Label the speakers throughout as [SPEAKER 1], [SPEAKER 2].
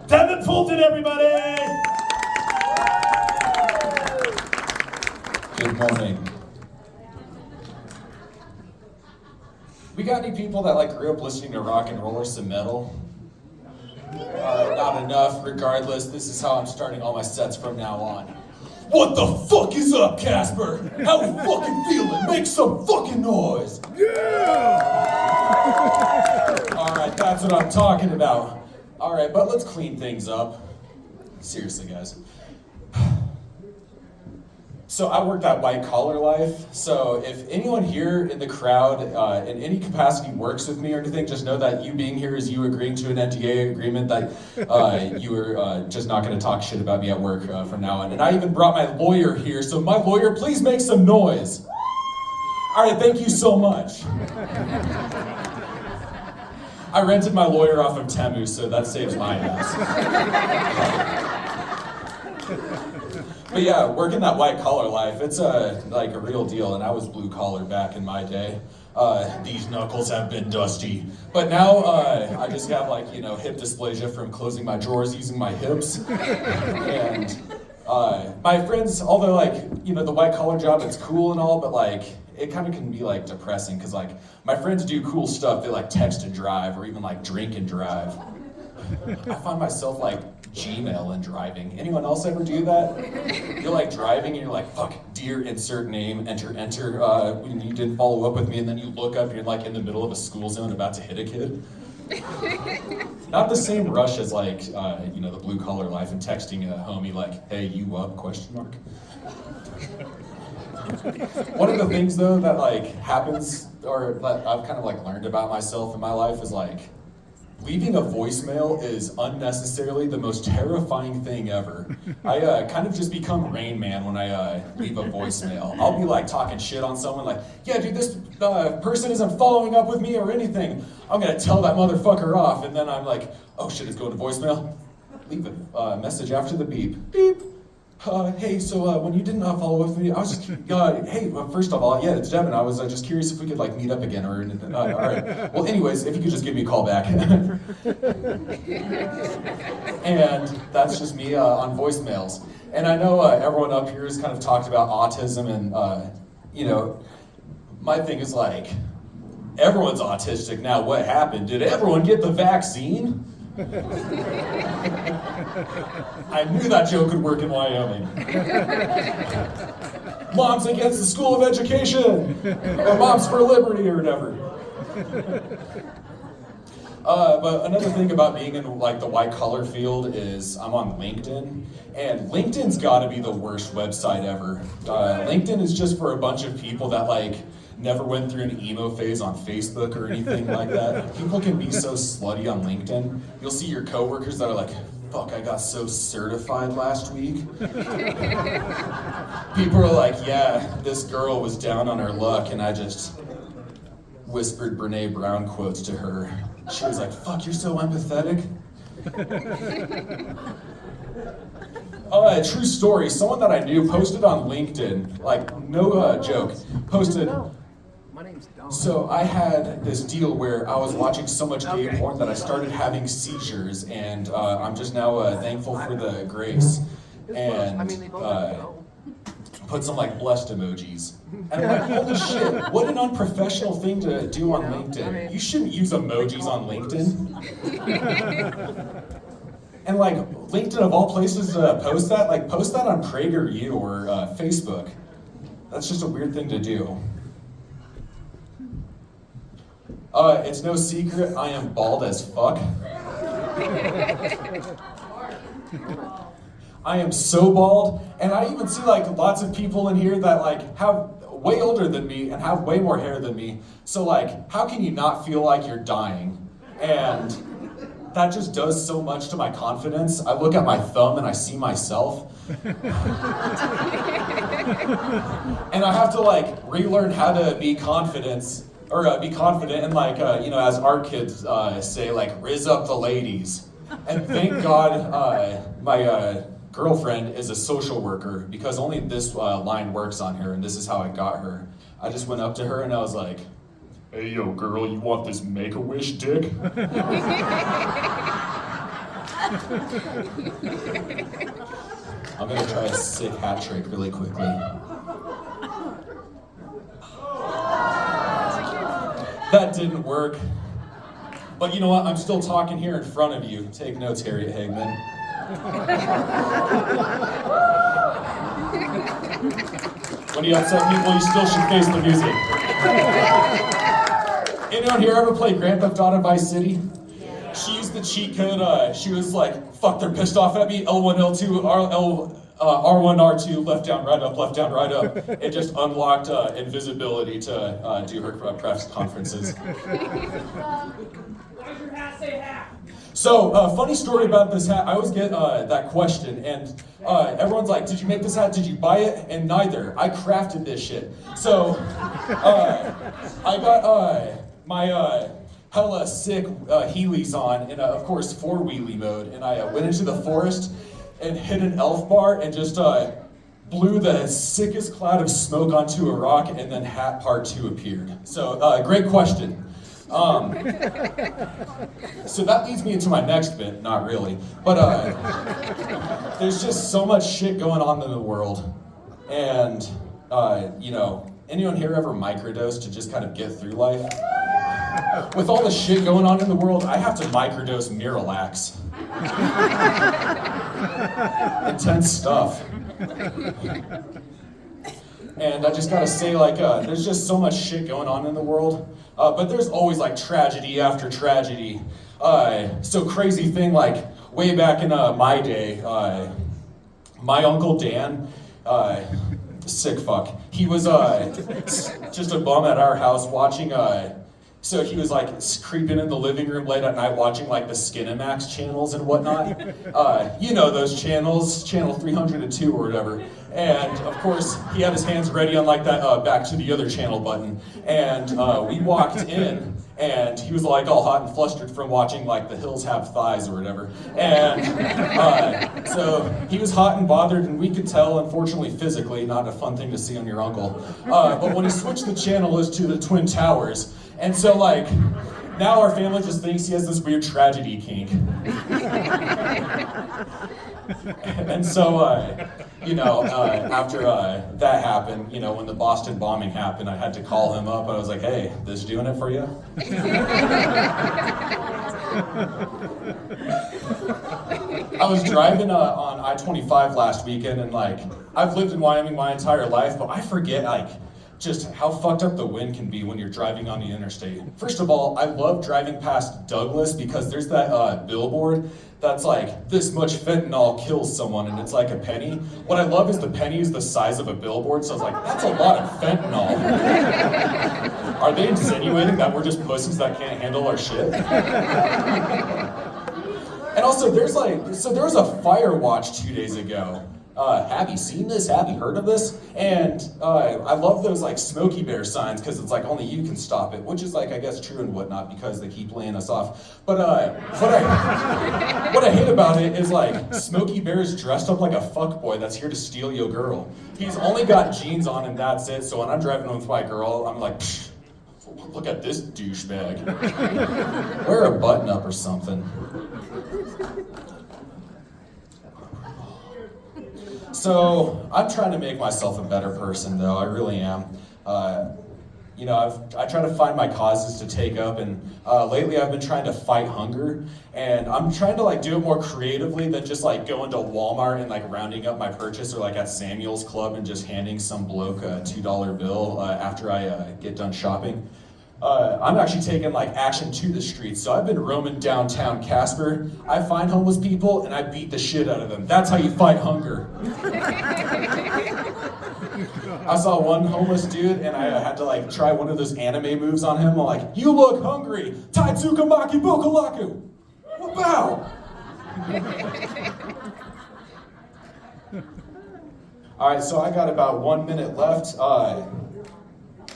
[SPEAKER 1] Devin, everybody!
[SPEAKER 2] Good morning. We got any people that grew up listening to rock and roll or some metal? Not enough. Regardless, this is how I'm starting all my sets from now on. What the fuck is up, Casper? How we fucking feeling? Make some fucking noise!
[SPEAKER 1] Yeah!
[SPEAKER 2] Alright, that's what I'm talking about. Alright, but let's clean things up. Seriously, guys. So I work that white collar life, so if anyone here in the crowd in any capacity works with me or anything, just know that you being here is you agreeing to an NDA agreement that you are just not going to talk shit about me at work from now on. And I even brought my lawyer here, so my lawyer, please make some noise. All right, thank you so much. I rented my lawyer off of Temu, so that saves my ass. But yeah, working that white collar life, it's a real deal, and I was blue collar back in my day. These knuckles have been dusty. But now I just have hip dysplasia from closing my drawers using my hips. And my friends, although the white collar job, it's cool and all, but it kind of can be depressing because my friends do cool stuff. They text and drive or even drink and drive. I find myself Gmail and driving. Anyone else ever do that? You're driving and you're fuck, dear insert name, enter, when you didn't follow up with me, and then you look up and you're in the middle of a school zone about to hit a kid. Not the same rush as the blue collar life and texting a homie hey, you up, question mark. One of the things though that happens, or that I've kind of learned about myself in my life is leaving a voicemail is unnecessarily the most terrifying thing ever. I kind of just become Rain Man when I leave a voicemail. I'll be talking shit on someone yeah dude, this person isn't following up with me or anything. I'm gonna tell that motherfucker off, and then I'm oh shit, it's going to voicemail. Leave a message after the beep. Beep. Hey, so when you didn't follow up with me, I was just, hey, first of all, yeah, it's Devin. I was just curious if we could meet up again or anything. All right. Well, anyways, if you could just give me a call back. And that's just me on voicemails. And I know everyone up here has kind of talked about autism and, my thing is everyone's autistic now. What happened? Did everyone get the vaccine? I knew that joke would work in Wyoming. Moms against the School of Education, or Moms for Liberty, or whatever. But another thing about being in the white collar field is I'm on LinkedIn, and LinkedIn's got to be the worst website ever. LinkedIn is just for a bunch of people that never went through an emo phase on Facebook or anything like that. People can be so slutty on LinkedIn. You'll see your coworkers that are fuck, I got so certified last week. People are yeah, this girl was down on her luck, and I just whispered Brene Brown quotes to her. She was fuck, you're so empathetic. True story, someone that I knew posted on LinkedIn, no joke, posted, so I had this deal where I was watching so much gay porn that I started having seizures, and I'm just now thankful for the grace, and put some blessed emojis. And I'm holy shit, what an unprofessional thing to do on LinkedIn. You shouldn't use emojis on LinkedIn. And LinkedIn of all places to post that on PragerU or Facebook. That's just a weird thing to do. It's no secret, I am bald as fuck. I am so bald, and I even see lots of people in here that have way older than me and have way more hair than me. So how can you not feel you're dying? And that just does so much to my confidence. I look at my thumb and I see myself. And I have to relearn how to be confident and as our kids say, riz up the ladies. And thank God my girlfriend is a social worker, because only this line works on her, and this is how I got her. I just went up to her and I was hey yo girl, you want this Make-A-Wish dick? I'm gonna try a sick hat trick really quickly. That didn't work. But you know what? I'm still talking here in front of you. Take notes, Harriet Hagman. When you upset people, you still should face the music. Anyone here ever play Grand Theft Auto Vice City? She used the cheat code. She was like, fuck, they're pissed off at me. L1, L2, R1, R2, left down, right up, left down, right up. It just unlocked invisibility to do her press conferences. So, funny story about this hat. I always get that question, and everyone's like, did you make this hat? Did you buy it? And neither. I crafted this shit. So, I got my hella sick Heelys on, and of course, 4-wheelie mode, and I went into the forest and hit an elf bar and just blew the sickest cloud of smoke onto a rock, and then hat part 2 appeared. So, great question. So that leads me into my next bit, not really, but there's just so much shit going on in the world, and you know, anyone here ever microdose to just kind of get through life? With all the shit going on in the world, I have to microdose Miralax. Intense stuff. And I just gotta say, like, there's just so much shit going on in the world, but there's always like tragedy after tragedy. So crazy thing, like way back in my day, my Uncle Dan, sick fuck, he was just a bum at our house watching, so he was like creeping in the living room late at night watching like the Skinamax channels and whatnot. You know those channels, channel 302 or whatever. And of course, he had his hands ready on like that back to the other channel button. And we walked in, and he was like all hot and flustered from watching like The Hills Have Thighs or whatever. And so he was hot and bothered, and we could tell, unfortunately physically, not a fun thing to see on your uncle. But when he switched the channel, it was to the Twin Towers. And so like, now our family just thinks he has this weird tragedy kink. And so, you know, after that happened, you know, when the Boston bombing happened, I had to call him up. I was like, hey, this doing it for you? I was driving on I-25 last weekend, and like, I've lived in Wyoming my entire life, but I forget like just how fucked up the wind can be when you're driving on the interstate. First of all, I love driving past Douglas because there's that billboard that's like, this much fentanyl kills someone, and it's like a penny. What I love is the penny is the size of a billboard, so I was like, that's a lot of fentanyl. Are they insinuating that we're just pussies that can't handle our shit? And also, there was a fire watch 2 days ago. Have you seen this? Have you heard of this? And I love those like Smokey Bear signs because it's like only you can stop it, which is like I guess true and whatnot because they keep laying us off. But what I hate about it is like Smokey Bear's dressed up like a fuckboy that's here to steal your girl. He's only got jeans on and that's it. So when I'm driving with my girl, I'm like, psh, look at this douchebag. Wear a button up or something. So I'm trying to make myself a better person, though. I really am. You know, I try to find my causes to take up, and lately I've been trying to fight hunger, and I'm trying to like do it more creatively than just like going to Walmart and like rounding up my purchase, or like at Samuel's Club and just handing some bloke a $2 bill after I get done shopping. I'm actually taking like action to the streets. So I've been roaming downtown Casper. I find homeless people and I beat the shit out of them. That's how you fight hunger. I saw one homeless dude and I had to like try one of those anime moves on him. I'm like, you look hungry. Taitsuka Maki Bokolaku. Wow. All right, so I got about 1 minute left.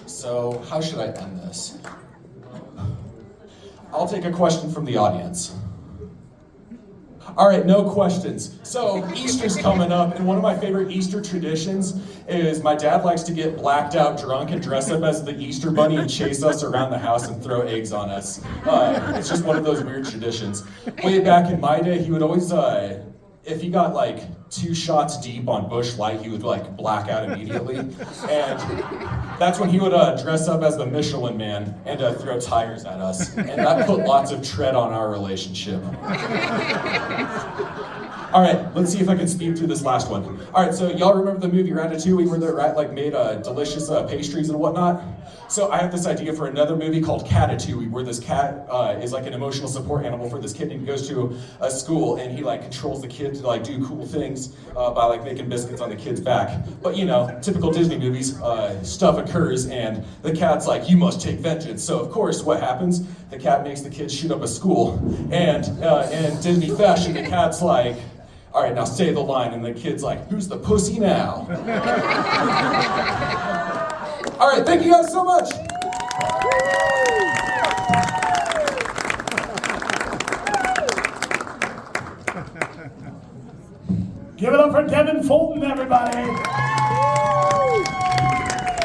[SPEAKER 2] So how should I end this? I'll take a question from the audience. All right, no questions. So Easter's coming up, and one of my favorite Easter traditions is my dad likes to get blacked out drunk and dress up as the Easter bunny and chase us around the house and throw eggs on us. It's just one of those weird traditions. Way back in my day, he would always, if he got like 2 shots deep on Bush Light, he would like black out immediately. And that's when he would dress up as the Michelin Man and throw tires at us. And that put lots of tread on our relationship. All right, let's see if I can speed through this last one. All right, so y'all remember the movie Ratatouille where the rat like made delicious pastries and whatnot? So I have this idea for another movie called Catatouille, where this cat is like an emotional support animal for this kid, and he goes to a school and he like controls the kid to like do cool things by like making biscuits on the kid's back. But you know, typical Disney movies, stuff occurs and the cat's like, you must take vengeance. So of course, what happens? The cat makes the kid shoot up a school, and in Disney fashion, the cat's like, all right, now say the line, and the kid's like, who's the pussy now? All right, thank you guys so much.
[SPEAKER 1] Give it up for Devin Fulton, everybody.